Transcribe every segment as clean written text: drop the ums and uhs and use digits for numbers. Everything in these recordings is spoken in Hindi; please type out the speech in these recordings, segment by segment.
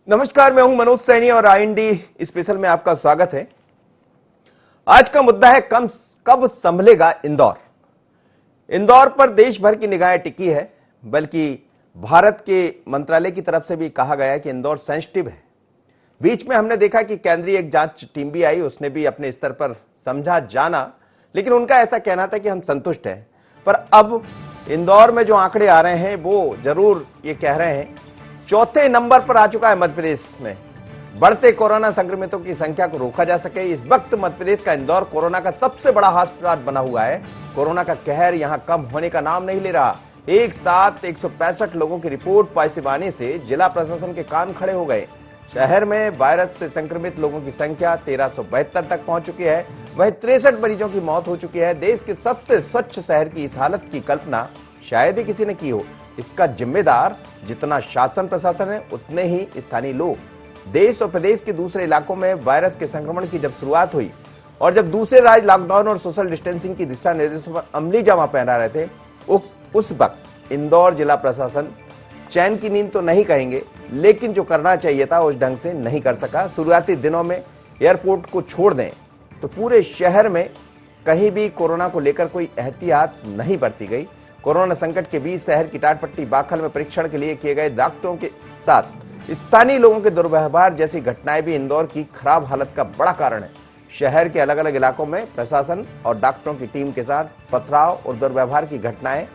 नमस्कार, मैं हूं मनोज सैनी और आईएनडी स्पेशल में आपका स्वागत है। आज का मुद्दा है कब संभलेगा इंदौर। इंदौर पर देश भर की निगाहें टिकी है, बल्कि भारत के मंत्रालय की तरफ से भी कहा गया है कि इंदौर सेंसिटिव है। बीच में हमने देखा कि केंद्रीय एक जांच टीम भी आई, उसने भी अपने स्तर पर समझा जाना, लेकिन उनका ऐसा कहना था कि हम संतुष्ट हैं। पर अब इंदौर में जो आंकड़े आ रहे हैं वो जरूर ये कह रहे हैं, चौथे नंबर पर आ चुका है मध्य प्रदेश में। बढ़ते कोरोना संक्रमितों की संख्या को रोका जा सके, इस वक्त मध्य प्रदेश का इंदौर कोरोना का सबसे बड़ा हॉटस्पॉट बना हुआ है। कोरोना का कहर यहां कम होने का नाम नहीं ले रहा। एक साथ 165 लोगों की रिपोर्ट पॉजिटिव आने से जिला प्रशासन के कान खड़े हो गए। शहर में वायरस से संक्रमित लोगों की संख्या 1372 तक पहुंच चुकी है। वहीं 63 मरीजों की मौत हो चुकी है। देश के सबसे स्वच्छ शहर की इस हालत की कल्पना शायद ही किसी ने की हो। इसका जिम्मेदार जितना शासन प्रशासन है, उतने ही स्थानीय लोग। देश और प्रदेश के दूसरे इलाकों में वायरस के संक्रमण की जब शुरुआत हुई और जब दूसरे राज्य लॉकडाउन और सोशल डिस्टेंसिंग की दिशा निर्देशों पर अमली जामा पहना रहे थे, उस वक्त इंदौर जिला प्रशासन चैन की नींद तो नहीं कहेंगे, लेकिन जो करना चाहिए था उस ढंग से नहीं कर सका। शुरुआती दिनों में एयरपोर्ट को छोड़ दें तो पूरे शहर में कहीं भी कोरोना को लेकर कोई एहतियात नहीं बरती गई। कोरोना संकट के बीच शहर की टाटपट्टी बाखल में परीक्षण के लिए किए गए डॉक्टरों के साथ स्थानीय लोगों के दुर्व्यवहार जैसी घटनाएं भी इंदौर की खराब हालत का बड़ा कारण है। शहर के अलग अलग इलाकों में प्रशासन और डॉक्टरों की टीम के साथ पथराव और दुर्व्यवहार की घटनाएं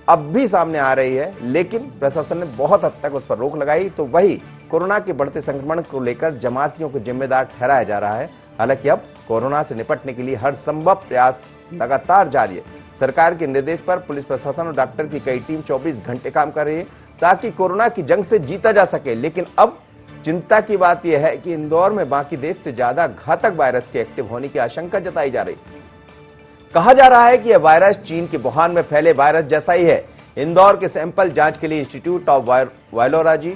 अब भी सामने आ रही है, लेकिन प्रशासन ने बहुत हद तक उस पर रोक लगाई। तो वही कोरोना के बढ़ते संक्रमण को लेकर जमातियों को जिम्मेदार ठहराया जा रहा है। हालांकि अब कोरोना से निपटने के लिए हर संभव प्रयास लगातार जारी है। सरकार के निर्देश पर पुलिस प्रशासन और डॉक्टर की कई टीम 24 घंटे काम कर रही है ताकि कोरोना की जंग से जीता जा सके। लेकिन अब चिंता की बात यह है कि इंदौर में बाकी देश से ज्यादा घातक वायरस के एक्टिव होने की आशंका जताई जा रही। कहा जा रहा है कि यह वायरस चीन के वुहान में फैले वायरस जैसा ही है। इंदौर के सैंपल जांच के लिए इंस्टीट्यूट ऑफ वायरोलॉजी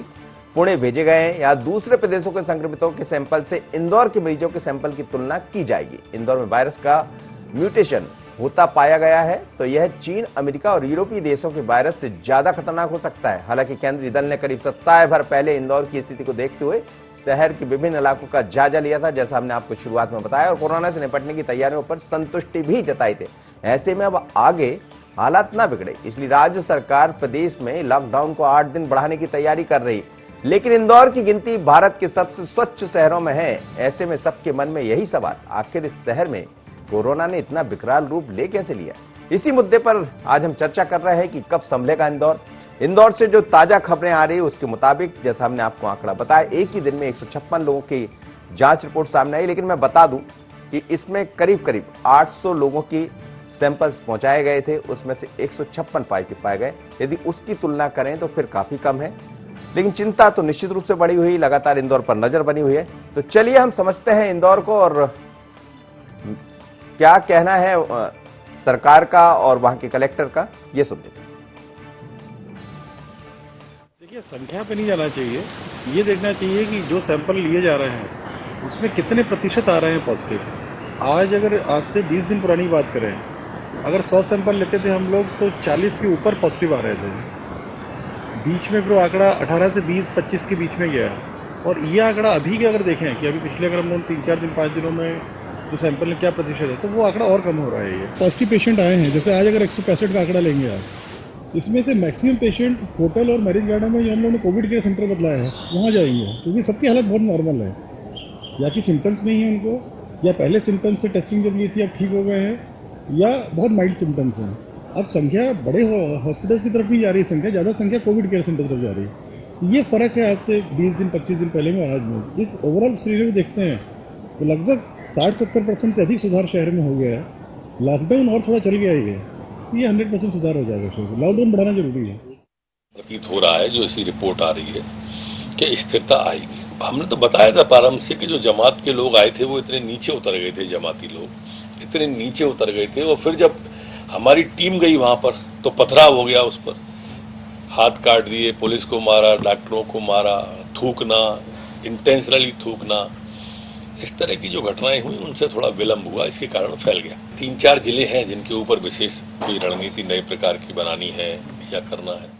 पुणे भेजे गए हैं। यहाँ दूसरे प्रदेशों के संक्रमितों के सैंपल से इंदौर के मरीजों के सैंपल की तुलना की जाएगी। इंदौर में वायरस का म्यूटेशन होता पाया गया है तो यह चीन, अमेरिका और यूरोपीय देशों के वायरस से ज्यादा खतरनाक हो सकता है। हालांकि केंद्रीय दल ने करीब सप्ताह भर पहले इंदौर की स्थिति को देखते हुए शहर के विभिन्न इलाकों का जायजा लिया था, जैसा हमने आपको शुरुआत में बताया, और कोरोना से निपटने की तैयारियों पर संतुष्टि भी जताई थी। ऐसे में अब आगे हालात ना बिगड़े, इसलिए राज्य सरकार प्रदेश में लॉकडाउन को 8 दिन बढ़ाने की तैयारी कर रही। लेकिन इंदौर की गिनती भारत के सबसे स्वच्छ शहरों में है। ऐसे में सबके मन में यही सवाल, आखिर इस शहर में कोरोना ने इतना विकराल रूप ले कैसे लिया। इसी मुद्दे पर आज हम चर्चा कर रहे हैं कि कब संभलेगा इंदौर। इंदौर से जो ताजा खबरें आ रही है उसके मुताबिक, जैसा हमने आपको आंकड़ा बताया, एक ही दिन में 156 लोगों की जांच रिपोर्ट सामने आई। लेकिन मैं बता दूं कि इसमें करीब करीब 800 लोगों की सैंपल्स पहुंचाए गए थे, उसमें से 156 पॉजिटिव पाए गए। यदि उसकी तुलना करें तो फिर काफी कम है, लेकिन चिंता तो निश्चित रूप से बढ़ी हुई, लगातार इंदौर पर नजर बनी हुई है। तो चलिए हम समझते हैं इंदौर को और क्या कहना है सरकार का और वहां के कलेक्टर का, ये सुन लेते हैं। देखिए, संख्या पे नहीं जाना चाहिए, ये देखना चाहिए कि जो सैंपल लिए जा रहे हैं उसमें कितने प्रतिशत आ रहे हैं पॉजिटिव। आज से 20 दिन पुरानी बात करें, अगर 100 सैंपल लेते थे हम लोग तो 40 के ऊपर पॉजिटिव आ रहे थे। बीच में फिर आंकड़ा 18 से 20-25 के बीच में गया। और ये आंकड़ा अभी के अगर देखें कि अभी पिछले अगर हम लोग 3-4 दिन 5 दिनों में जो सैंपल में क्या प्रतिशत है, तो वो आंकड़ा और कम हो रहा है। ये पॉजिटिव पेशेंट आए हैं, जैसे आज अगर 165 का आंकड़ा लेंगे आप, इसमें से मैक्सिमम पेशेंट होटल और मैरिज गार्डन में हम लोगों ने कोविड केयर सेंटर बदलाया है, वहाँ जाएंगे, क्योंकि सबकी हालत बहुत नॉर्मल है। या कि सिम्टम्स नहीं है उनको, या पहले सिम्टम्स से टेस्टिंग जब ली थी अब ठीक हो गए हैं, या बहुत माइल्ड सिम्टम्स हैं। अब संख्या बड़े हॉस्पिटल्स की तरफ नहीं जा रही, ज़्यादा संख्या कोविड केयर सेंटर तरफ जा रही है। ये फ़र्क है आज से 20 दिन 25 दिन पहले में आज में। इस ओवरऑल सीरीज को देखते हैं तो लगभग 60-70% से अधिक सुधार शहर में हो गया है। लॉकडाउन और थोड़ा चल गया है, ये 100% सुधार हो जाएगा। शहर लॉकडाउन बढ़ाना जरूरी है। प्रतीत हो रहा है, जो ऐसी रिपोर्ट आ रही है कि स्थिरता आएगी। हमने तो बताया था प्रारंभ से कि जो जमात के लोग आए थे वो इतने नीचे उतर गए थे, जमाती लोग इतने नीचे उतर गए थे। और फिर जब हमारी टीम गई वहां पर तो पथराव हो गया, उस पर हाथ काट दिए, पुलिस को मारा, डॉक्टरों को मारा, थूकना, इंटेंशनली थूकना, इस तरह की जो घटनाएं हुई उनसे थोड़ा विलंब हुआ, इसके कारण फैल गया। 3-4 जिले हैं जिनके ऊपर विशेष कोई रणनीति नए प्रकार की बनानी है या करना है।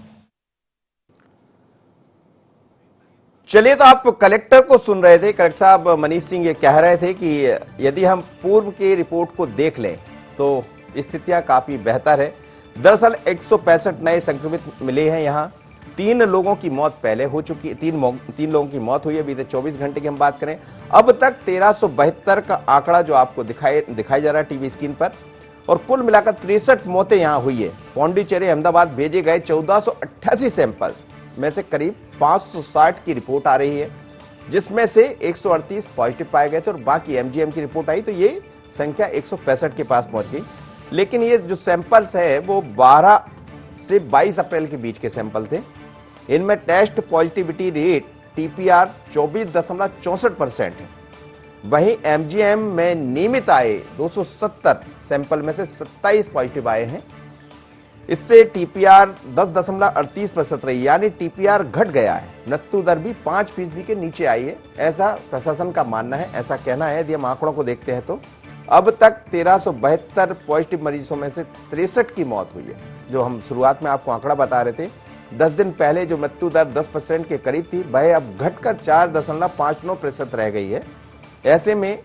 चलिए, तो आप कलेक्टर को सुन रहे थे। कलेक्टर साहब मनीष सिंह ये कह रहे थे कि यदि हम पूर्व की रिपोर्ट को देख लें तो स्थितियां काफी बेहतर है। दरअसल 165 नए संक्रमित मिले हैं। यहाँ 3 लोगों की मौत पहले हो चुकी है। 3 लोगों की मौत हुई है बीते 24 घंटे की हम बात करें। अब तक 1372 का आंकड़ा जो आपको दिखाई जा रहा है टीवी स्क्रीन पर, और कुल मिलाकर 63 मौतें यहाँ हुई है। पौंडीचेरी अहमदाबाद भेजे गए 1488 सैंपल्स में से करीब 560 की रिपोर्ट आ रही है, जिसमें से 138 पॉजिटिव पाए गए थे और बाकी एमजीएम की रिपोर्ट आई, तो ये संख्या 165 के पास पहुंच गई। लेकिन ये जो सैंपल्स है वो 12 से 22 अप्रैल के बीच के सैंपल थे। इनमें टेस्ट पॉजिटिविटी रेट टीपीआर 24.64% है। वहीं एमजीएम में नियमित आए 270 सैंपल में से 27 पॉजिटिव आए हैं। इससे टीपीआर 10.38% रही, यानी टीपीआर घट गया है। मृत्यु दर भी 5% के नीचे आई है, ऐसा प्रशासन का मानना है, ऐसा कहना है। यदि हम आंकड़ों को देखते हैं तो अब तक 1372 पॉजिटिव मरीजों में से 63 की मौत हुई है। जो हम शुरुआत में आपको आंकड़ा बता रहे थे, 10 दिन पहले जो मृत्यु दर 10% के करीब थी, वह अब घटकर 4.59% रह गई है। ऐसे में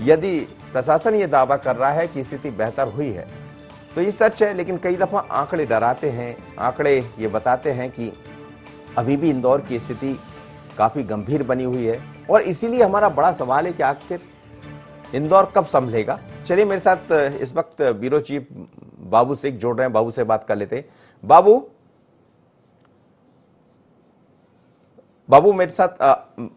यदि प्रशासन ये दावा कर रहा है कि स्थिति बेहतर हुई है तो ये सच है, लेकिन कई दफा आंकड़े डराते हैं। आंकड़े ये बताते हैं कि अभी भी इंदौर की स्थिति काफी गंभीर बनी हुई है, और इसीलिए हमारा बड़ा सवाल है कि आखिर इंदौर कब संभलेगा। चलिए, मेरे साथ इस वक्त ब्यूरो चीफ बाबू सिंह जोड़ रहे हैं, बाबू से बात कर लेते हैं। बाबू मेरे साथ।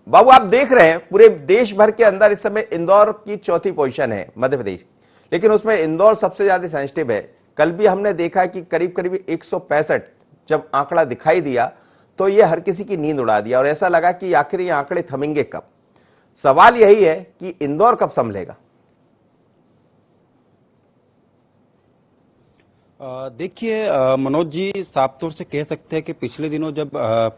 बाबू, आप देख रहे हैं पूरे देश भर के अंदर इस समय इंदौर की चौथी पोजीशन है मध्य प्रदेश की, लेकिन उसमें इंदौर सबसे ज्यादा सेंसिटिव है। कल भी हमने देखा कि करीब करीब 165 जब आंकड़ा दिखाई दिया तो ये हर किसी की नींद उड़ा दिया, और ऐसा लगा कि आखिर ये आंकड़े थमेंगे कब। सवाल यही है कि इंदौर कब संभलेगा। देखिए मनोज जी, साफ तौर से कह सकते हैं कि पिछले दिनों जब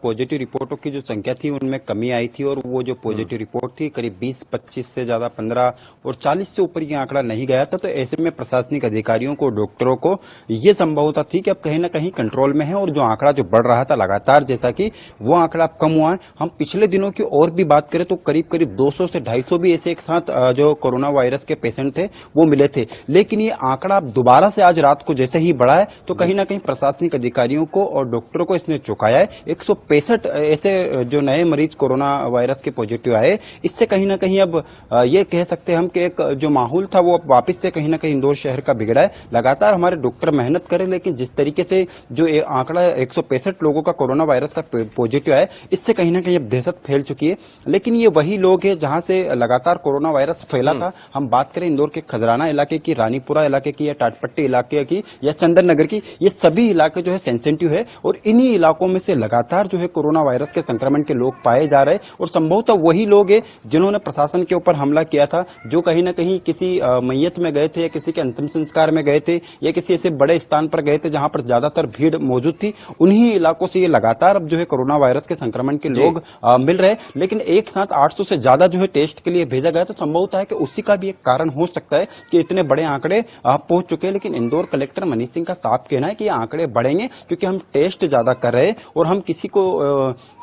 पॉजिटिव रिपोर्टों की जो संख्या थी उनमें कमी आई थी, और वो जो पॉजिटिव रिपोर्ट थी करीब 20-25 से ज्यादा 15 और 40 से ऊपर ये आंकड़ा नहीं गया था। तो ऐसे में प्रशासनिक अधिकारियों को, डॉक्टरों को ये संभवता थी कि अब कहीं ना कहीं कंट्रोल में है, और जो आंकड़ा जो बढ़ रहा था लगातार, जैसा कि वो आंकड़ा अब कम हुआ है। हम पिछले दिनों की और भी बात करें तो करीब करीब 200 से 250 भी ऐसे एक साथ जो कोरोना वायरस के पेशेंट थे वो मिले थे। लेकिन ये आंकड़ा दोबारा से आज रात को जैसे ही बढ़ा है तो कहीं ना कहीं प्रशासनिक अधिकारियों को और डॉक्टरों को इसने चौंकाया है। 165 ऐसे जो नए मरीज कोरोना वायरस के पॉजिटिव आए, इससे कहीं ना कहीं अब ये कह सकते हैं हम कि एक जो माहौल था वो अब वापस से कहीं ना कहीं इंदौर शहर का बिगड़ा है। लगातार हमारे डॉक्टर मेहनत करें, लेकिन जिस तरीके से जो आंकड़ा 165 लोगों का कोरोना वायरस का पॉजिटिव है, इससे कहीं ना कहीं अब दहशत फैल चुकी है। लेकिन ये वही लोग हैं जहां से लगातार कोरोना वायरस फैला था। हम बात करें इंदौर के खजराना इलाके की, रानीपुरा इलाके की, या टाटपट्टी इलाके की, या चंदन नगर की, ये सभी इलाके जो है सेंसिटिव है, और इन्हीं इलाकों में से लगातार जो है कोरोना वायरस के संक्रमण के लोग पाए जा रहे हैं। और संभवतः वही लोग हैं जिन्होंने प्रशासन के ऊपर हमला किया था, जो कहीं ना कहीं किसी मैयत में गए थे, या किसी के अंतिम संस्कार में गए थे, या किसी ऐसे बड़े स्थान पर गए थे जहां पर ज्यादातर भीड़ मौजूद थी। उन्हीं इलाकों से ये लगातार अब जो है कोरोना वायरस के संक्रमण के लोग मिल रहे हैं। लेकिन एक साथ 800 से ज्यादा जो है टेस्ट के लिए भेजा गया, तो संभवतः है कि उसी का भी एक कारण हो सकता है कि इतने बड़े आंकड़े पहुंच चुके हैं। लेकिन इंदौर कलेक्टर मनीष सिंह का साफ कहना है कि ये आंकड़े बढ़ेंगे क्योंकि हम टेस्ट ज्यादा कर रहे हैं, और हम किसी को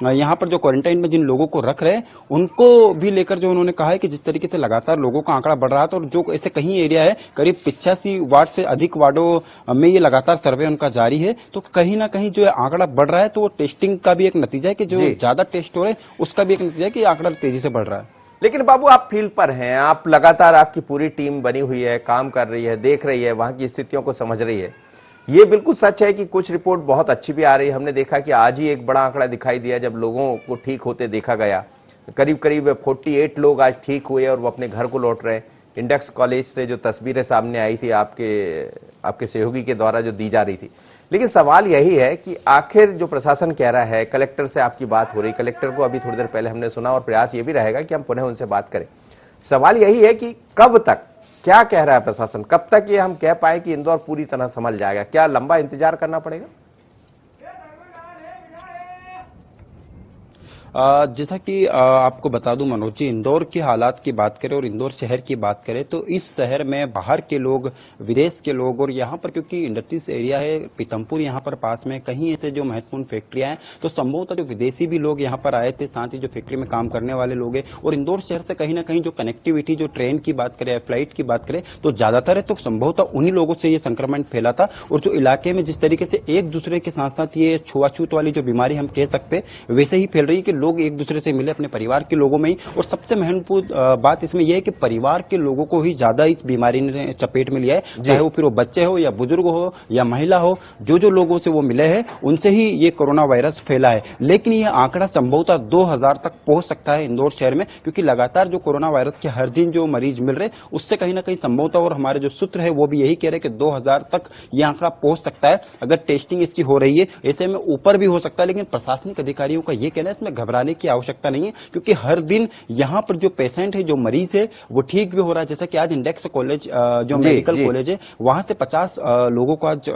यहाँ पर जो क्वारंटाइन में जिन लोगों को रख रहे हैं उनको भी लेकर जो उन्होंने कहा है कि जिस तरीके से लगातार लोगों का आंकड़ा बढ़ रहा था, और जो ऐसे कहीं एरिया है करीब 85 वार्ड से अधिक वार्डों में ये लगातार सर्वे उनका जारी है, तो कहीं ना कहीं जो आंकड़ा बढ़ रहा है तो वो टेस्टिंग का भी एक नतीजा है कि जो ज्यादा टेस्ट हो रहे हैं उसका भी एक नतीजा है कि आंकड़ा तेजी से बढ़ रहा है। लेकिन बाबू, आप फील्ड पर हैं, आप लगातार, आपकी पूरी टीम बनी हुई है, काम कर रही है, देख रही है, वहां की स्थितियों को समझ रही है। ये बिल्कुल सच है कि कुछ रिपोर्ट बहुत अच्छी भी आ रही है। हमने देखा कि आज ही एक बड़ा आंकड़ा दिखाई दिया जब लोगों को ठीक होते देखा गया। करीब करीब 48 लोग आज ठीक हुए और वो अपने घर को लौट रहे हैं। इंडेक्स कॉलेज से जो तस्वीरें सामने आई थी आपके सहयोगी के द्वारा जो दी जा रही थी। लेकिन सवाल यही है कि आखिर जो प्रशासन कह रहा है, कलेक्टर से आपकी बात हो रही, कलेक्टर को अभी थोड़ी देर पहले हमने सुना, और प्रयास ये भी रहेगा कि हम पुनः उनसे बात करें। सवाल यही है कि कब तक, क्या कह रहा है प्रशासन, कब तक ये हम कह पाए कि इंदौर पूरी तरह संभल जाएगा? क्या लंबा इंतजार करना पड़ेगा? जैसा कि आपको बता दूं मनोज जी, इंदौर के हालात की बात करें और इंदौर शहर की बात करें तो इस शहर में बाहर के लोग, विदेश के लोग, और यहाँ पर क्योंकि इंडस्ट्रीज एरिया है, पीतमपुर यहाँ पर पास में कहीं ऐसे जो महत्वपूर्ण फैक्ट्रियां हैं, तो संभवतः जो विदेशी भी लोग यहाँ पर आए थे, साथ ही जो फैक्ट्री में काम करने वाले लोग हैं, और इंदौर शहर से कहीं ना कहीं जो कनेक्टिविटी, जो ट्रेन की बात करें, फ्लाइट की बात करें तो ज्यादातर है, तो संभवतः उन्हीं लोगों से ये संक्रमण फैला था। और जो इलाके में जिस तरीके से एक दूसरे के साथ साथ ये छुआछूत वाली जो बीमारी हम कह सकते हैं वैसे ही फैल रही है कि लोग एक दूसरे से मिले अपने परिवार के लोगों में ही। और सबसे महत्वपूर्ण बात इसमें यह है कि परिवार के लोगों को ही ज्यादा इस बीमारी ने चपेट में लिया है, चाहे वो फिर वो बच्चे हो या बुजुर्ग हो या महिला हो, जो जो लोगों से वो मिले हैं उनसे ही ये कोरोना वायरस फैला है। लेकिन यह आंकड़ा संभवतः 2000 तक पहुंच सकता है इंदौर शहर में, क्योंकि लगातार जो कोरोना वायरस के हर दिन जो मरीज मिल रहे उससे कहीं ना कहीं संभवतः, और हमारे जो सूत्र है वो भी यही कह रहे हैं कि 2000 तक यह आंकड़ा पहुंच सकता है अगर टेस्टिंग इसकी हो रही है। ऐसे में ऊपर भी हो सकता है, लेकिन प्रशासनिक अधिकारियों का यह कहना है इसमें घबराने की आवश्यकता नहीं है, क्योंकि हर दिन यहां पर जो पेशेंट है, जो मरीज है, वो ठीक भी हो रहा है। जैसा कि आज इंडेक्स कॉलेज जो मेडिकल कॉलेज है वहां से 50 लोगों को आज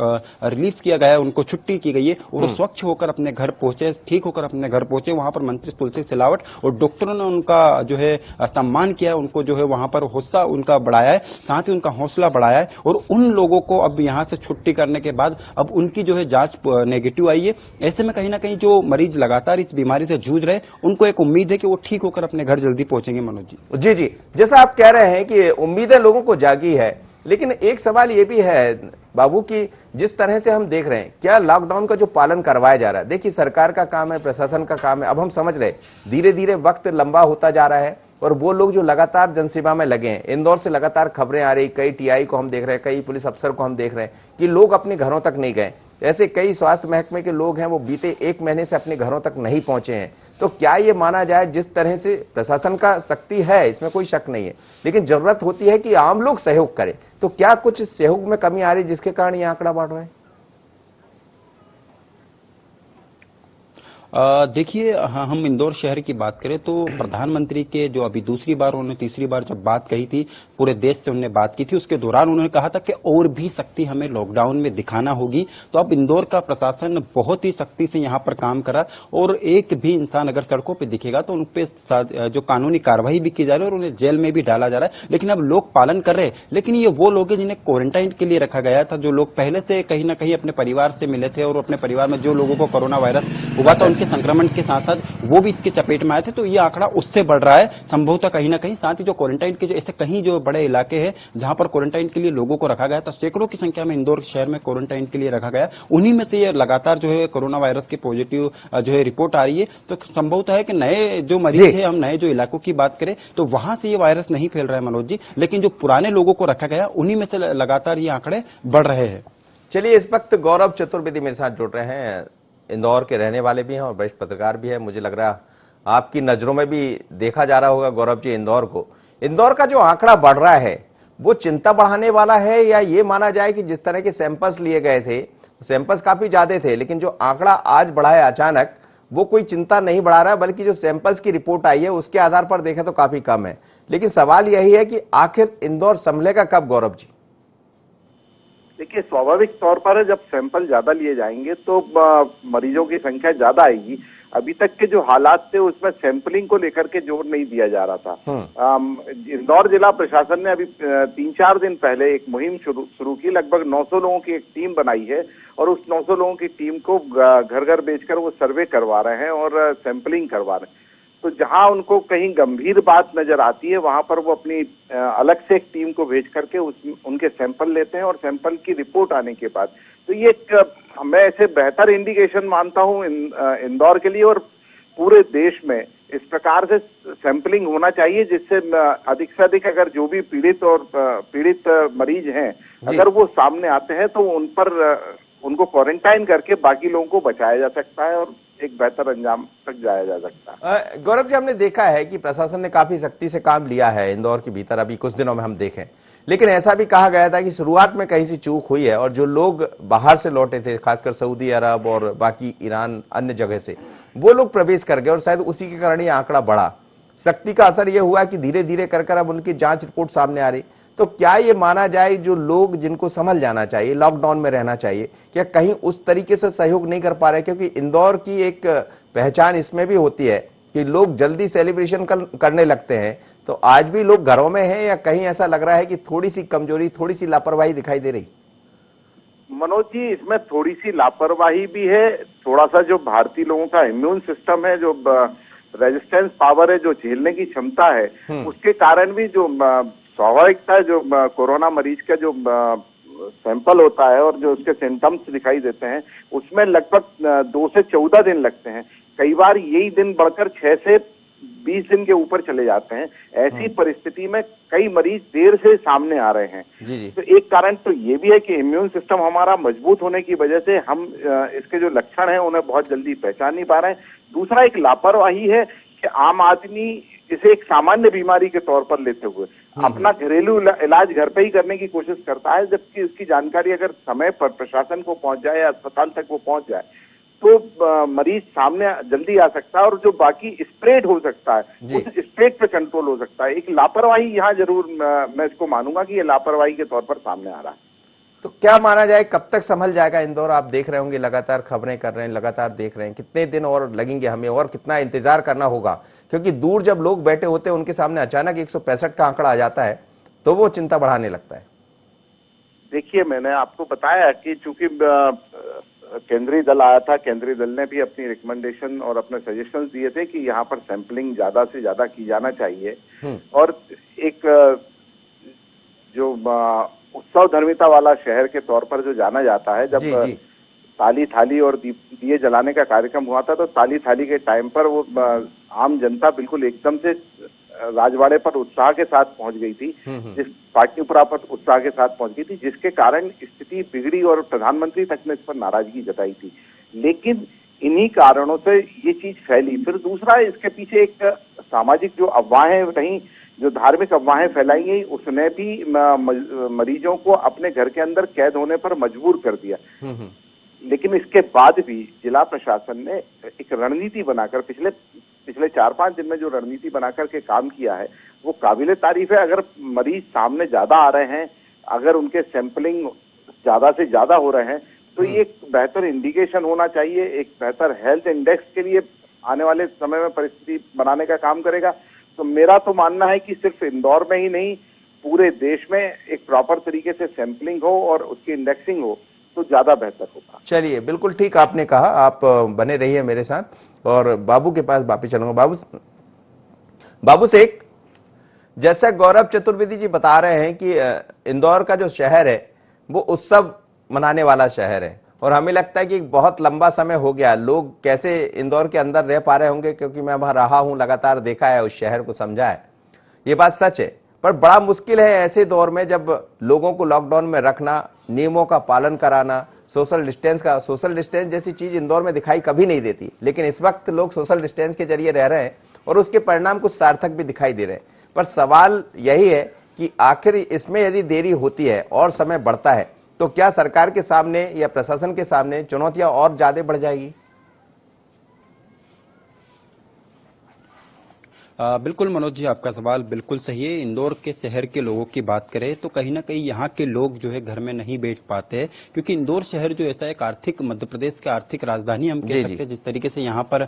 रिलीफ किया गया है, उनको छुट्टी की गई है और वो स्वच्छ होकर अपने घर पहुंचे, ठीक होकर अपने घर पहुंचे। वहां पर मंत्री तुलसी सिलावट और डॉक्टरों ने उनका जो है सम्मान किया, उनको जो है वहां पर हौसला उनका बढ़ाया है, साथ ही उनका हौसला बढ़ाया है। और उन लोगों को अब यहां से छुट्टी करने के बाद अब उनकी जो है जांच नेगेटिव आई है। ऐसे में कहीं ना कहीं जो मरीज लगातार इस बीमारी से जूझ रहे उनको एक उम्मीद है कि वो ठीक होकर अपने घर जल्दी पहुंचेंगे। मनोज जी जी जी, जैसा आप कह रहे हैं कि उम्मीदें लोगों को जागी है, लेकिन एक सवाल ये भी है बाबू कि जिस तरह से हम देख रहे हैं, क्या लॉकडाउन का जो पालन करवाया जा रहा है, देखिए सरकार का काम है, प्रशासन का काम है। अब हम समझ रहे धीरे धीरे वक्त लंबा होता जा रहा है और वो लोग जो लगातार जनसेवा में लगे हैं, इंदौर से लगातार खबरें आ रही, कई टीआई को हम देख रहे हैं, कई पुलिस अफसर को हम देख रहे हैं कि लोग अपने घरों तक नहीं गए। ऐसे कई स्वास्थ्य महकमे के लोग हैं वो बीते 1 महीने से अपने घरों तक नहीं पहुंचे हैं। तो क्या ये माना जाए, जिस तरह से प्रशासन का सख्ती है इसमें कोई शक नहीं है, लेकिन जरूरत होती है कि आम लोग सहयोग करें, तो क्या कुछ सहयोग में कमी आ रही जिसके कारण ये आंकड़ा बढ़ रहा है? देखिए, हाँ, हम इंदौर शहर की बात करें तो प्रधानमंत्री के जो अभी दूसरी बार, उन्होंने तीसरी बार जब बात कही थी, पूरे देश से उन्होंने बात की थी, उसके दौरान उन्होंने कहा था कि और भी सख्ती हमें लॉकडाउन में दिखाना होगी। तो अब इंदौर का प्रशासन बहुत ही सख्ती से यहाँ पर काम करा और एक भी इंसान अगर सड़कों पर दिखेगा तो उन पर जो कानूनी कार्रवाई भी की जा रही है और उन्हें जेल में भी डाला जा रहा है। लेकिन अब लोग पालन कर रहे हैं, लेकिन ये वो लोग हैं जिन्हें क्वारंटाइन के लिए रखा गया था, जो लोग पहले से कहीं ना कहीं अपने परिवार से मिले थे और अपने परिवार में जो लोगों को कोरोना वायरस हुआ था के संक्रमण के साथ साथ वो भी इसके चपेट में आए थे। तो ये आंकड़ा उससे बढ़ रहा है संभवतः कहीं ना कहीं। साथ ही जो क्वारंटाइन के जो ऐसे कहीं जो बड़े इलाके हैं जहां पर क्वारंटाइन के लिए लोगों को रखा गया था, सैकड़ों की संख्या में इंदौर शहर में क्वारंटाइन के लिए रखा गया, उन्हीं में से ये लगातार जो है कोरोना वायरस की पॉजिटिव जो है रिपोर्ट आ रही है। तो संभवतः है कि नए जो मरीज है, हम नए जो इलाकों की बात करें तो वहां से ये वायरस नहीं फैल रहा है मनोज जी, लेकिन जो पुराने लोगों को रखा गया उन्हीं में से लगातार ये आंकड़े बढ़ रहे हैं। चलिए, इस वक्त गौरव चतुर्वेदी मेरे साथ जुड़ रहे हैं, इंदौर के रहने वाले भी हैं और वरिष्ठ पत्रकार भी है। मुझे लग रहा आपकी नजरों में भी देखा जा रहा होगा गौरव जी इंदौर को। इंदौर का जो आंकड़ा बढ़ रहा है वो चिंता बढ़ाने वाला है, या ये माना जाए कि जिस तरह के सैंपल्स लिए गए थे, सैंपल्स काफी ज्यादा थे, लेकिन जो आंकड़ा आज बढ़ा है अचानक, वो कोई चिंता नहीं बढ़ा रहा है, बल्कि जो सैंपल्स की रिपोर्ट आई है उसके आधार पर देखें तो काफी कम है। लेकिन सवाल यही है कि आखिर इंदौर संभलेगा कब गौरव जी? देखिए, स्वाभाविक तौर पर जब सैंपल ज्यादा लिए जाएंगे तो मरीजों की संख्या ज्यादा आएगी। अभी तक के जो हालात थे उसमें सैंपलिंग को लेकर के जोर नहीं दिया जा रहा था। इंदौर जिला प्रशासन ने अभी 3-4 दिन पहले एक मुहिम शुरू की, लगभग 900 लोगों की एक टीम बनाई है और उस 900 लोगों की टीम को घर घर भेजकर वो सर्वे करवा रहे हैं और सैंपलिंग करवा रहे हैं। तो जहां उनको कहीं गंभीर बात नजर आती है वहां पर वो अपनी अलग से एक टीम को भेज करके उनके सैंपल लेते हैं और सैंपल की रिपोर्ट आने के बाद, तो ये मैं ऐसे बेहतर इंडिकेशन मानता हूं इंदौर के लिए और पूरे देश में इस प्रकार से सैंपलिंग होना चाहिए, जिससे अधिक से अधिक अगर जो भी पीड़ित मरीज हैं अगर वो सामने आते हैं तो उन पर उनको क्वारंटाइन करके बाकी लोगों को बचाया जा सकता है और एक बेहतर अंजाम तक जाया जा सकता है। गौरव जी, हमने देखा है कि प्रशासन ने काफी सख्ती से काम लिया है इंदौर के भीतर, अभी कुछ दिनों में हम देखें, लेकिन ऐसा भी कहा गया था कि शुरुआत में कहीं से चूक हुई है और जो लोग बाहर से लौटे थे, खासकर सऊदी अरब और बाकी ईरान अन्य जगह से, वो लोग प्रवेश कर गए और शायद उसी के कारण ये आंकड़ा बढ़ा। सख्ती का असर यह हुआ कि धीरे धीरे कर अब उनकी जांच रिपोर्ट सामने आ रही। तो क्या ये माना जाए जो लोग जिनको संभल जाना चाहिए, लॉकडाउन में रहना चाहिए, क्या कहीं उस तरीके से सहयोग नहीं कर पा रहे? क्योंकि इंदौर की एक पहचान इसमें भी होती है कि लोग जल्दी सेलिब्रेशन करने लगते हैं, तो आज भी लोग घरों में हैं या कहीं ऐसा लग रहा है कि थोड़ी सी कमजोरी, थोड़ी सी लापरवाही दिखाई दे रही? मनोज जी, इसमें थोड़ी सी लापरवाही भी है, थोड़ा सा जो भारतीय लोगों का इम्यून सिस्टम है, जो रेजिस्टेंस पावर है, जो झेलने की क्षमता है, उसके कारण भी जो स्वाभाविकता है, जो कोरोना मरीज का जो सैंपल होता है और जो उसके सिम्टम्स दिखाई देते हैं, उसमें लगभग 2 से 14 दिन लगते हैं। कई बार यही दिन बढ़कर 6 से 20 दिन के ऊपर चले जाते हैं। ऐसी परिस्थिति में कई मरीज देर से सामने आ रहे हैं। जी। तो एक कारण तो ये भी है कि इम्यून सिस्टम हमारा मजबूत होने की वजह से हम इसके जो लक्षण हैं उन्हें बहुत जल्दी पहचान नहीं पा रहे हैं। दूसरा एक लापरवाही है कि आम आदमी इसे एक सामान्य बीमारी के तौर पर लेते हुए अपना घरेलू इलाज घर पे ही करने की कोशिश करता है, जबकि इसकी जानकारी अगर समय पर प्रशासन को पहुंच जाए या अस्पताल तक वो पहुंच जाए तो मरीज सामने जल्दी आ सकता है और जो बाकी स्प्रेड हो सकता है उस स्प्रेड पे कंट्रोल हो सकता है। एक लापरवाही यहाँ जरूर मैं इसको मानूंगा कि ये लापरवाही के तौर पर सामने आ रहा है। तो क्या माना जाए, कब तक संभल जाएगा इंदौर? आप देख रहे होंगे, लगातार खबरें कर रहे हैं, लगातार देख रहे हैं, कितने दिन और लगेंगे हमें और कितना इंतजार करना होगा? क्योंकि दूर जब लोग बैठे होते हैं उनके सामने अचानक 165 का आंकड़ा आ जाता है तो वो चिंता बढ़ाने लगता है। देखिए, मैंने आपको बताया कि चूंकि केंद्रीय दल आया था, केंद्रीय दल ने भी अपनी रिकमेंडेशन और अपने सजेशंस दिए थे कि यहाँ पर सैंपलिंग ज्यादा से ज्यादा की जाना चाहिए। और एक जो उत्सव धर्मिता वाला शहर के तौर पर जो जाना जाता है, जब ताली थाली और दिए जलाने का कार्यक्रम हुआ था तो ताली थाली के टाइम पर वो आम जनता बिल्कुल एकदम से राजवाड़े पर उत्साह के साथ पहुंच गई थी, जिस पाटलिपुत्रा पर उत्साह के साथ पहुंच गई थी, जिसके कारण स्थिति बिगड़ी और प्रधानमंत्री तक ने इस पर नाराजगी जताई थी। लेकिन इन्हीं कारणों से ये चीज फैली। फिर दूसरा, इसके पीछे एक सामाजिक जो अफवाहें रही, जो धार्मिक अफवाहें फैलाई गई, उसने भी मरीजों को अपने घर के अंदर कैद होने पर मजबूर कर दिया। लेकिन इसके बाद भी जिला प्रशासन ने एक रणनीति बनाकर पिछले 4-5 दिन में जो रणनीति बनाकर के काम किया है वो काबिले तारीफ है। अगर मरीज सामने ज्यादा आ रहे हैं, अगर उनके सैंपलिंग ज्यादा से ज्यादा हो रहे हैं, तो ये एक बेहतर इंडिकेशन होना चाहिए, एक बेहतर हेल्थ इंडेक्स के लिए आने वाले समय में परिस्थिति बनाने का काम करेगा। तो मेरा तो मानना है कि सिर्फ इंदौर में ही नहीं, पूरे देश में एक प्रॉपर तरीके से सैंपलिंग हो और उसकी इंडेक्सिंग हो तो ज्यादा बेहतर होगा। चलिए, बिल्कुल ठीक आपने कहा। आप बने रहिए मेरे साथ और बाबू के पास वापिस चलूंगा। बाबू शेख, जैसा गौरव चतुर्वेदी जी बता रहे हैं कि इंदौर का जो शहर है वो उत्सव मनाने वाला शहर है और हमें लगता है कि बहुत लंबा समय हो गया, लोग कैसे इंदौर के अंदर रह पा रहे होंगे, क्योंकि मैं वहां रहा हूं, लगातार देखा है, उस शहर को समझा है। ये बात सच है, पर बड़ा मुश्किल है ऐसे दौर में जब लोगों को लॉकडाउन में रखना, नियमों का पालन कराना, सोशल डिस्टेंस जैसी चीज इंदौर में दिखाई कभी नहीं देती, लेकिन इस वक्त लोग सोशल डिस्टेंस के जरिए रह रहे हैं और उसके परिणाम कुछ सार्थक भी दिखाई दे रहे हैं। पर सवाल यही है कि आखिर इसमें यदि देरी होती है और समय बढ़ता है तो क्या सरकार के सामने या प्रशासन के सामने चुनौतियां और ज्यादा बढ़ जाएगी? बिल्कुल मनोज जी, आपका सवाल बिल्कुल सही है। इंदौर के शहर के लोगों की बात करें तो कहीं ना कहीं यहाँ के लोग जो है घर में नहीं बैठ पाते हैं, क्योंकि इंदौर शहर जो ऐसा एक आर्थिक, मध्य प्रदेश की आर्थिक राजधानी हम कह सकते हैं। जिस तरीके से यहाँ पर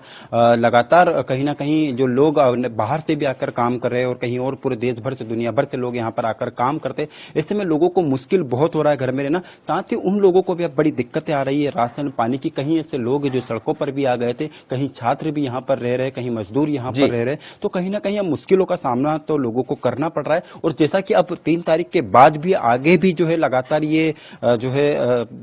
लगातार कहीं ना कहीं जो लोग बाहर से भी आकर काम कर रहे हैं और कहीं और पूरे देश भर से, दुनिया भर से लोग यहाँ पर आकर काम करते हैं, ऐसे में लोगों को मुश्किल बहुत हो रहा है घर में रहना। साथ ही उन लोगों को भी अब बड़ी दिक्कतें आ रही है राशन पानी की। कहीं ऐसे लोग जो सड़कों पर भी आ गए थे, कहीं छात्र भी यहाँ पर रह रहे, कहीं मजदूर यहाँ पर रह रहे, तो कहीं ना कहीं मुश्किलों का सामना तो लोगों को करना पड़ रहा है। और जैसा कि अब 3 तारीख के बाद भी आगे भी जो है लगातार ये जो है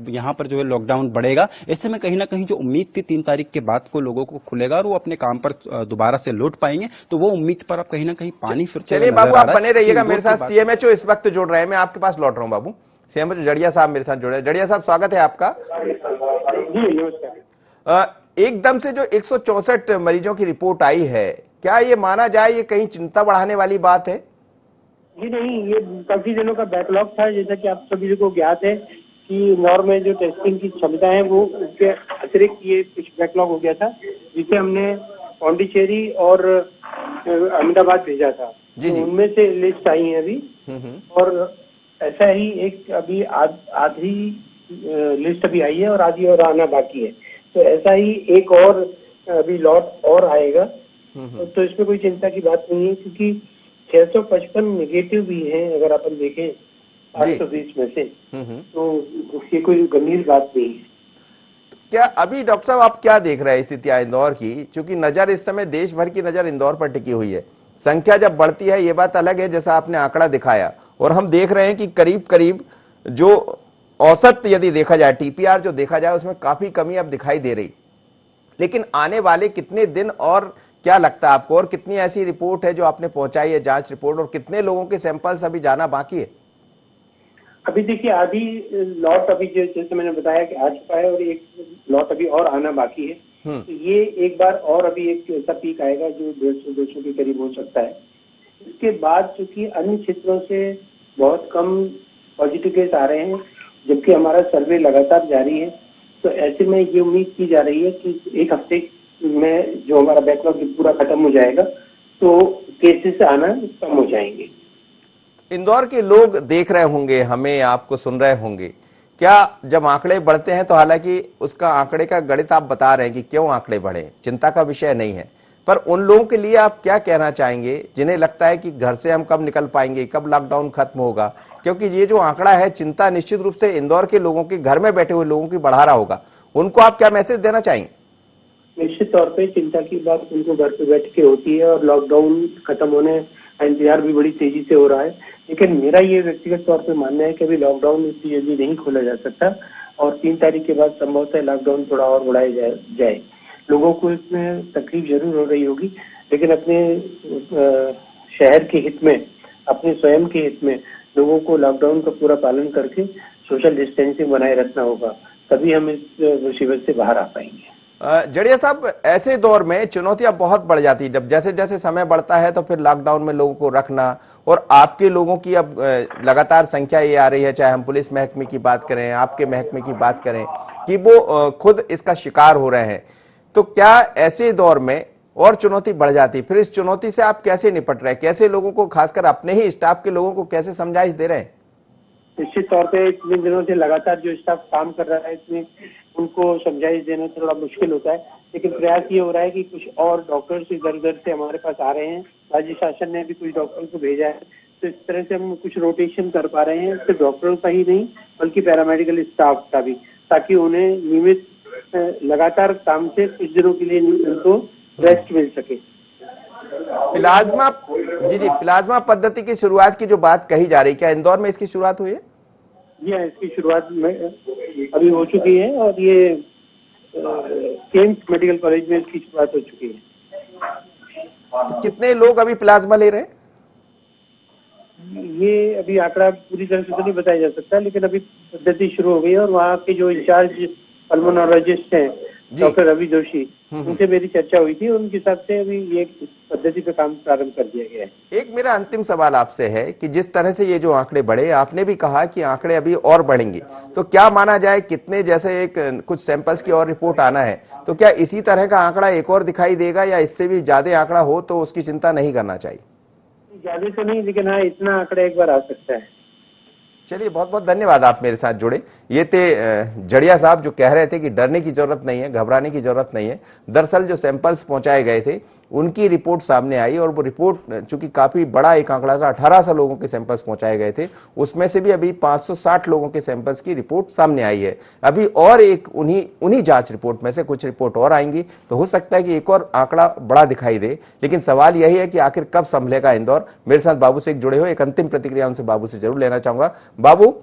यहाँ पर जो है लॉकडाउन बढ़ेगा, ऐसे में कहीं ना कहीं जो उम्मीद थी 3 तारीख के बाद को लोगों को खुलेगा और वो अपने काम पर दोबारा से लौट पाएंगे, तो वो उम्मीद पर अब कहीं ना कहीं पानी फिर। चलिए बाबू, आप बने रहिएगा मेरे साथ। सीएमएचओ इस वक्त जुड़ रहे हैं, मैं आपके पास लौट रहा हूँ। बाबू, सीएमएचओ जड़िया साहब मेरे साथ जुड़े हैं। जड़िया साहब, स्वागत है आपका। जी नमस्कार। एकदम से जो 164 मरीजों की रिपोर्ट आई है, क्या ये माना जाए ये कहीं चिंता बढ़ाने वाली बात है? जी नहीं, ये काफी दिनों का बैकलॉग था। जैसा कि आप सभी को ज्ञात है कि इंदौर में जो टेस्टिंग की क्षमता है वो उसके अतिरिक्त ये कुछ बैकलॉग हो गया था, जिसे हमने पौंडीचेरी और अहमदाबाद भेजा था। तो उनमें से लिस्ट आई है अभी, और ऐसा ही एक अभी आधी लिस्ट अभी आई है और आधी और आना बाकी है। तो ऐसा ही एक और अभी लॉट और आएगा, तो इसमें कोई चिंता की बात नहीं है, क्योंकि 655 नेगेटिव भी हैं अगर अपन देखें 820 में से, तो ये कोई गंभीर बात नहीं है। क्या अभी डॉक्टर साहब आप क्या देख रहे हैं स्थितियां इंदौर की, क्योंकि नजर इस समय देश भर की नजर इंदौर पर टिकी हुई है। संख्या जब बढ़ती है ये बात अलग है, जैसा आपने आंकड़ा दिखाया, और हम देख रहे हैं कि करीब करीब जो औसत यदि देखा जाए, टीपीआर जो देखा जाए, उसमें काफी कमी अब दिखाई दे रही। लेकिन आने वाले कितने दिन और क्या लगता है आपको, और कितनी ऐसी रिपोर्ट है जो आपने पहुंचाई है, जांच रिपोर्ट, और कितने लोगों के सैंपल्स अभी जाना बाकी है? अभी देखिए, आधी लॉट अभी जैसे मैंने बताया कि आ चुका है, और एक लॉट अभी और आना बाकी है। तो ये एक बार और अभी एक ऐसा पीक आएगा जो 150-200 के करीब हो सकता है। इसके बाद चूंकि अन्य क्षेत्रों से बहुत कम पॉजिटिव केस आ रहे हैं, जबकि हमारा सर्वे लगातार जारी है, तो ऐसे में ये उम्मीद की जा रही है कि एक हफ्ते में जो हमारा बैकलॉग पूरा खत्म हो जाएगा, तो केसेस आना कम हो जाएंगे। इंदौर के लोग देख रहे होंगे हमें, आपको सुन रहे होंगे, क्या जब आंकड़े बढ़ते हैं तो हालांकि उसका आंकड़े का गणित आप बता रहे हैं कि क्यों आंकड़े बढ़े, चिंता का विषय नहीं है, पर उन लोगों के लिए आप क्या कहना चाहेंगे जिन्हें लगता है कि घर से हम कब निकल पाएंगे, कब लॉकडाउन खत्म होगा? क्योंकि ये जो आंकड़ा है, चिंता निश्चित रूप से इंदौर के लोगों की, घर में बैठे हुए लोगों की बढ़ा रहा होगा। उनको आप क्या मैसेज देना चाहेंगे? निश्चित तौर पे चिंता की बात उनको घर पे बैठ के होती है, और लॉकडाउन खत्म होने का इंतजार भी बड़ी तेजी से हो रहा है। लेकिन मेरा ये व्यक्तिगत तौर पे मानना है कि अभी लॉकडाउन इतनी जल्दी नहीं खोला जा सकता, और 3 तारीख के बाद संभवतः लॉकडाउन थोड़ा और बढ़ाया जाए। लोगों को इसमें तकलीफ जरूर हो रही होगी, लेकिन अपने शहर के हित में, अपने स्वयं के हित में लोगों को लॉकडाउन का पूरा पालन करके सोशल डिस्टेंसिंग बनाए रखना होगा, तभी हम इस मुसीबत से बाहर आ पाएंगे। जड़िया साहब, ऐसे दौर में चुनौतियां बहुत बढ़ जाती है, जब जैसे जैसे समय बढ़ता है तो फिर लॉकडाउन में लोगों को रखना, और आपके लोगों की अब लगातार संख्या ये आ रही है, चाहे हम पुलिस महकमे की बात करें, आपके महकमे की बात करें, कि वो खुद इसका शिकार हो रहे हैं। तो क्या ऐसे दौर में और चुनौती बढ़ जाती, फिर इस चुनौती से आप कैसे निपट रहे हैं? कैसे लोगों को, खासकर अपने ही स्टाफ के लोगों को कैसे समझाइश दे रहे हैं? निश्चित तौर पे इतने दिनों से लगातार जो स्टाफ काम कर रहा है, इसमें उनको समझाइश देना थोड़ा मुश्किल होता है, लेकिन प्रयास ये हो रहा है कि कुछ और डॉक्टर्स इधर उधर से हमारे पास आ रहे हैं। राज्य शासन ने भी कुछ डॉक्टरों को भेजा है, तो इस तरह से हम कुछ रोटेशन कर पा रहे हैं, सिर्फ डॉक्टरों का ही नहीं बल्कि पैरामेडिकल स्टाफ का भी, ताकि उन्हें नियमित लगातार काम से कुछ दिनों के लिए उनको रेस्ट मिल सके। प्लाज्मा, जी, प्लाज्मा पद्धति की शुरुआत की जो बात कही जा रही, क्या इंदौर में इसकी शुरुआत हुई है? जी हाँ, इसकी शुरुआत में अभी हो चुकी है, और ये केम्स मेडिकल कॉलेज में इसकी शुरुआत हो चुकी है। तो कितने लोग अभी प्लाज्मा ले रहे हैं? ये अभी आंकड़ा पूरी तरह से तो नहीं बताया जा सकता, लेकिन अभी पद्धति शुरू हो गई है, और वहाँ के जो इंचार्ज पल्मोनोलॉजिस्ट हैं डॉक्टर रवि जोशी, उनसे मेरी चर्चा हुई थी, उनके हिसाब से अभी ये पद्धति पे काम प्रारंभ कर दिया गया है। एक मेरा अंतिम सवाल आपसे है कि जिस तरह से ये जो आंकड़े बढ़े, आपने भी कहा कि आंकड़े अभी और बढ़ेंगे, तो क्या माना जाए कितने, जैसे एक कुछ सैंपल्स की और रिपोर्ट आना है, तो क्या इसी तरह का आंकड़ा एक और दिखाई देगा, या इससे भी ज्यादा आंकड़ा हो तो उसकी चिंता नहीं करना चाहिए? ज्यादा तो नहीं, लेकिन हाँ इतना आंकड़ा एक बार आ सकता है। चलिए, बहुत बहुत धन्यवाद, आप मेरे साथ जुड़े। ये थे जड़िया साहब, जो कह रहे थे कि डरने की जरूरत नहीं है, घबराने की जरूरत नहीं है। दरअसल जो सैंपल्स पहुंचाए गए थे उनकी रिपोर्ट सामने आई, और वो रिपोर्ट चूंकि काफी बड़ा एक आंकड़ा था, 1800 लोगों के सैंपल्स पहुंचाए गए थे, उसमें से भी अभी 560 लोगों के सैंपल्स की रिपोर्ट सामने आई है। अभी और एक उन्हीं जांच रिपोर्ट में से कुछ रिपोर्ट और आएंगी, तो हो सकता है कि एक और आंकड़ा बड़ा दिखाई दे। लेकिन सवाल यही है कि आखिर कब संभलेगा इंदौर। मेरे साथ बाबू शेख जुड़े हुए, एक अंतिम प्रतिक्रिया उनसे बाबू से जरूर लेना चाहूंगा। बाबू,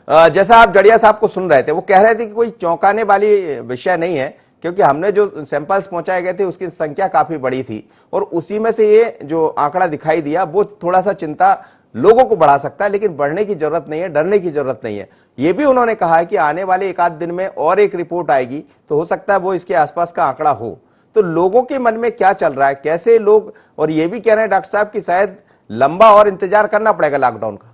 जैसा आप जड़िया साहब को सुन रहे थे, वो कह रहे थे कि कोई चौंकाने वाली विषय नहीं है, क्योंकि हमने जो सैंपल्स पहुंचाए गए थे उसकी संख्या काफी बड़ी थी, और उसी में से ये जो आंकड़ा दिखाई दिया वो थोड़ा सा चिंता लोगों को बढ़ा सकता है, लेकिन बढ़ने की जरूरत नहीं है, डरने की जरूरत नहीं है। ये भी उन्होंने कहा है कि आने वाले एक आध दिन में और एक रिपोर्ट आएगी, तो हो सकता है वो इसके आसपास का आंकड़ा हो। तो लोगों के मन में क्या चल रहा है, कैसे लोग, और ये भी कह रहे हैं डॉक्टर साहब कि शायद लंबा और इंतजार करना पड़ेगा लॉकडाउन का।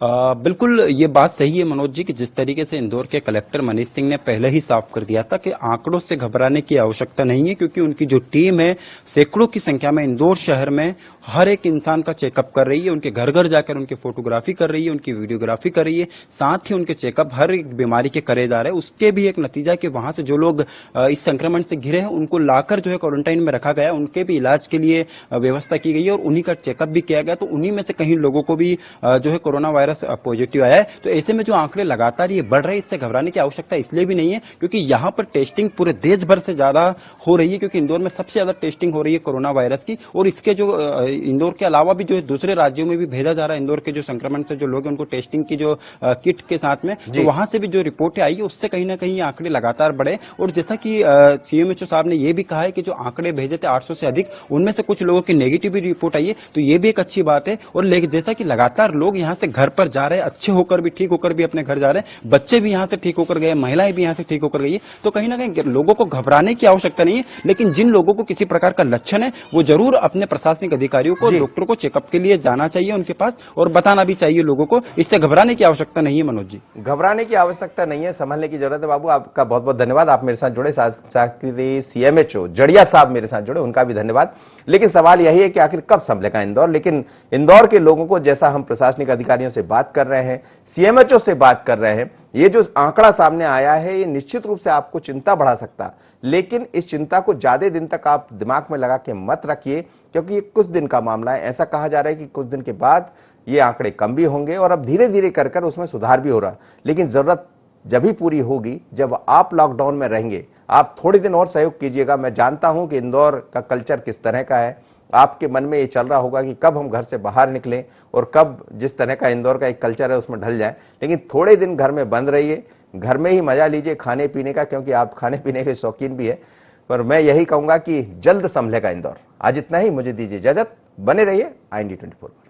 बिल्कुल ये बात सही है मनोज जी कि जिस तरीके से इंदौर के कलेक्टर मनीष सिंह ने पहले ही साफ कर दिया था कि आंकड़ों से घबराने की आवश्यकता नहीं है, क्योंकि उनकी जो टीम है सैकड़ों की संख्या में इंदौर शहर में हर एक इंसान का चेकअप कर रही है, उनके घर घर जाकर उनकी फोटोग्राफी कर रही है, उनकी वीडियोग्राफी कर रही है, साथ ही उनके चेकअप हर एक बीमारी के करे जा रहे हैं। उसके भी एक नतीजा है कि वहां से जो लोग इस संक्रमण से घिरे हैं उनको लाकर जो है क्वारंटाइन में रखा गया, उनके भी इलाज के लिए व्यवस्था की गई है और उन्हीं का चेकअप भी किया गया। तो उन्हीं में से कहीं लोगों को भी जो है कोरोना वायरस पॉजिटिव आया है। तो ऐसे में जो आंकड़े लगातार ये बढ़ रहे हैं, इससे घबराने की आवश्यकता इसलिए भी नहीं है क्योंकि यहाँ पर टेस्टिंग पूरे देश भर से ज्यादा हो रही है, क्योंकि इंदौर में सबसे ज्यादा टेस्टिंग हो रही है कोरोना वायरस की। और इसके जो इंदौर के अलावा भी जो है दूसरे राज्यों में भी भेजा जा रहा है इंदौर के जो संक्रमण से जो लोग हैं उनको टेस्टिंग की जो किट के साथ में, तो वहां से भी जो रिपोर्टें आई है उससे कहीं ना कहीं आंकड़े लगातार बढ़े। और जैसा कि सीएमएचओ साहब ने यह भी कहा है कि जो आंकड़े भेजे थे 800 से अधिक, उनमें से कुछ लोगों की नेगेटिव भी रिपोर्ट आई है, तो ये भी एक अच्छी बात है। और जैसा कि लगातार लोग यहाँ से घर पर जा रहे हैं, अच्छे होकर भी ठीक होकर भी अपने घर जा रहे हैं, बच्चे भी यहाँ से ठीक होकर गए, महिलाएं भी यहाँ से ठीक होकर गई है, तो कहीं ना कहीं लोगों को घबराने की आवश्यकता नहीं है। लेकिन जिन लोगों को किसी प्रकार का लक्षण है वो जरूर अपने प्रशासनिक अधिकारियों को, डॉक्टर को चेकअप के लिए जाना चाहिए उनके पास और बताना भी चाहिए लोगों को। इससे घबराने की आवश्यकता नहीं है मनोज जी, घबराने की आवश्यकता नहीं है, संभलने की जरूरत है। बाबू आपका बहुत बहुत धन्यवाद, आप मेरे साथ जुड़े, साथ ही सीएमएचओ जड़िया साहब मेरे साथ जुड़े, उनका भी धन्यवाद। लेकिन सवाल यही है कि आखिर कब संभलेगा इंदौर। लेकिन इंदौर के लोगों को, जैसा हम प्रशासनिक अधिकारियों से बात कर रहे हैं, सीएमएचओ से बात कर रहे हैं, ये जो आंकड़ा सामने आया है ये निश्चित रूप से आपको चिंता बढ़ा सकता, लेकिन इस चिंता को ज्यादा दिन तक आप दिमाग में लगा के मत रखिए, क्योंकि ये कुछ दिन का मामला है। ऐसा कहा जा रहा है कि कुछ दिन के बाद ये आंकड़े कम भी होंगे और अब धीरे धीरे कर उसमें सुधार भी हो रहा। लेकिन जरूरत जब ही पूरी होगी जब आप लॉकडाउन में रहेंगे। आप थोड़े दिन और सहयोग कीजिएगा। मैं जानता हूं कि इंदौर का कल्चर किस तरह का है, आपके मन में ये चल रहा होगा कि कब हम घर से बाहर निकलें और कब जिस तरह का इंदौर का एक कल्चर है उसमें ढल जाए। लेकिन थोड़े दिन घर में बंद रहिए, घर में ही मजा लीजिए खाने पीने का, क्योंकि आप खाने पीने के शौकीन भी है। पर मैं यही कहूंगा कि जल्द संभलेगा इंदौर। आज इतना ही, मुझे दीजिए इजाजत, बने रहिए IND24।